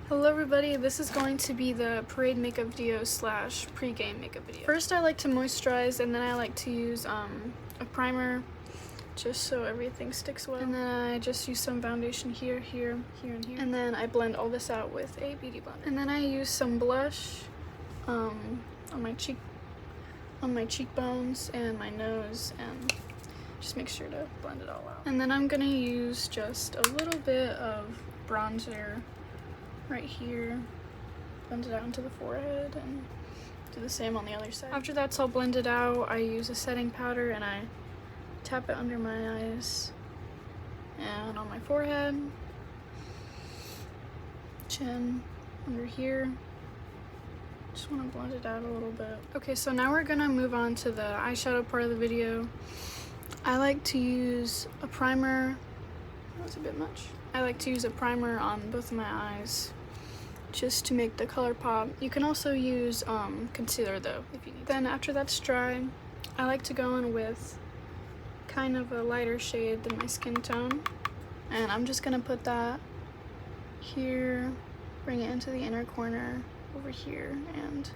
Hello everybody, this is going to be the parade makeup video slash pre-game makeup video. First I like to moisturize, and then I like to use a primer just so everything sticks well. And then I just use some foundation here, here, here, and here. And then I blend all this out with a beauty blender. And then I use some blush on my cheekbones and my nose, and just make sure to blend it all out. And then I'm gonna use just a little bit of bronzer right here, blend it out into the forehead, and do the same on the other side. After that's all blended out, I use a setting powder and I tap it under my eyes and on my forehead, chin, under here. Just want to blend it out a little bit. Okay, so now we're gonna move on to the eyeshadow part of the video. I like to use a primer. That was a bit much. I like to use a primer on both of my eyes just to make the color pop. You can also use concealer though if you need. Then after that's dry, I like to go in with kind of a lighter shade than my skin tone, and I'm just gonna put that here, bring it into the inner corner over here, and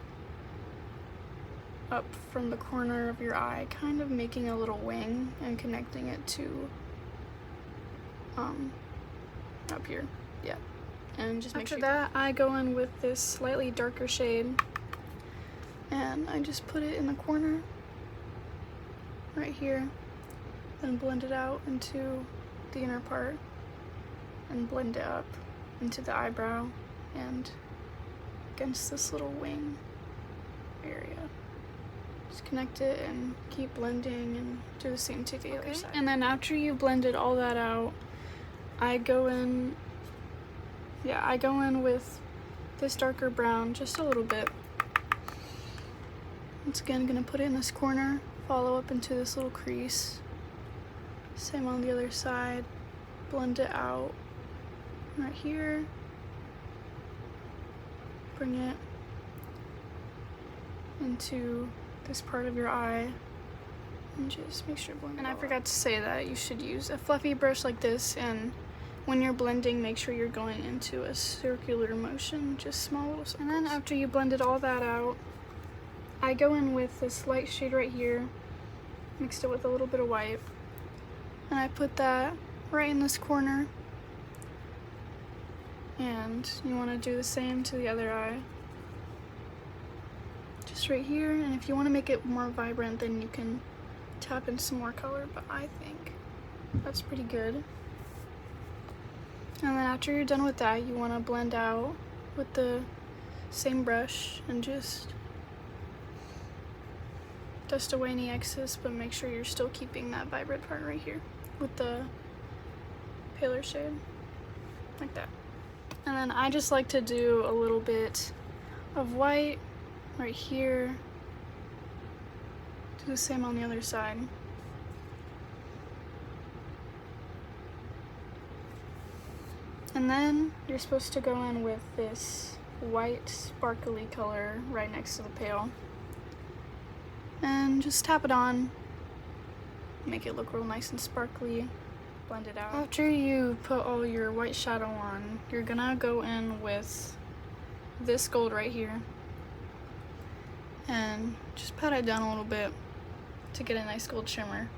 up from the corner of your eye, kind of making a little wing and connecting it to up here, yeah. And just make sure. After that, I go in with this slightly darker shade, and I just put it in the corner right here, then blend it out into the inner part, and blend it up into the eyebrow and against this little wing area. Just connect it and keep blending and do the same to the other side. And then after you blended all that out, I go in with this darker brown, just a little bit. Once again, gonna put it in this corner, follow up into this little crease. Same on the other side, blend it out right here. Bring it into this part of your eye and just make sure to blend it. And I forgot to say that you should use a fluffy brush like this, and when you're blending, make sure you're going into a circular motion, just small little circles. And then after you blended all that out, I go in with this light shade right here, mixed it with a little bit of white, and I put that right in this corner. And you want to do the same to the other eye, just right here. And if you want to make it more vibrant, then you can tap in some more color, but I think that's pretty good. And then after you're done with that, you want to blend out with the same brush and just dust away any excess, but make sure you're still keeping that vibrant part right here with the paler shade, like that. And then I just like to do a little bit of white right here. Do the same on the other side. And then you're supposed to go in with this white sparkly color right next to the pail. And just tap it on. Make it look real nice and sparkly. Blend it out. After you put all your white shadow on, you're gonna go in with this gold right here. And just pat it down a little bit to get a nice gold shimmer,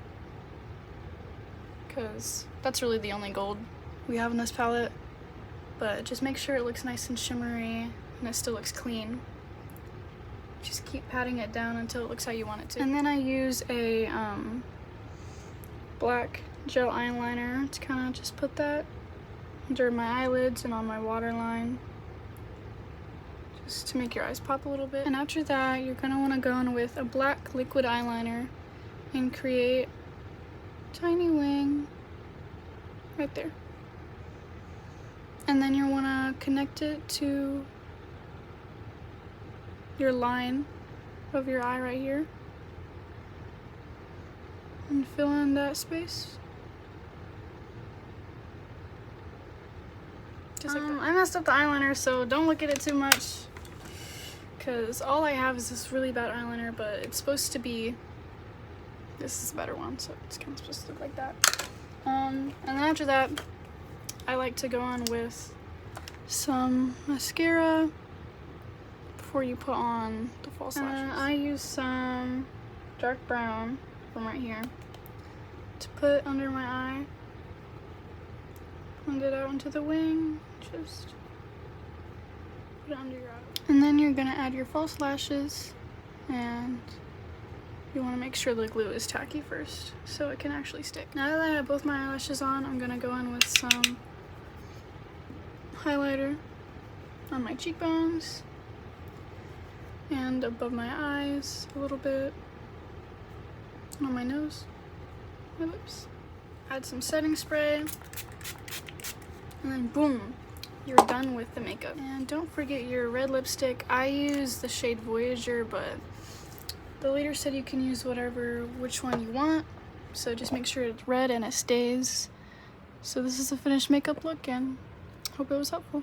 because that's really the only gold we have in this palette. But just make sure it looks nice and shimmery and it still looks clean. Just keep patting it down until it looks how you want it to. And then I use a black gel eyeliner to kind of just put that under my eyelids and on my waterline, just to make your eyes pop a little bit. And after that, you're going to want to go in with a black liquid eyeliner and create a tiny wing right there. And then you want to connect it to your line of your eye right here and fill in that space. Just like that. I messed up the eyeliner, so don't look at it too much, because all I have is this really bad eyeliner, but it's supposed to be, this is a better one, so it's kind of supposed to look like that. And then after that, I like to go on with some mascara before you put on the false lashes. I use some dark brown from right here to put under my eye. Blend it out into the wing. Just put it under your eye. And then you're gonna add your false lashes, and you want to make sure the glue is tacky first so it can actually stick. Now that I have both my eyelashes on, I'm gonna go in with some highlighter on my cheekbones and above my eyes a little bit, and on my nose, my lips. Add some setting spray, and then boom, you're done with the makeup. And don't forget your red lipstick. I use the shade Voyager, but the leader said you can use which one you want, so just make sure it's red and it stays. So this is the finished makeup look, and hope it was helpful.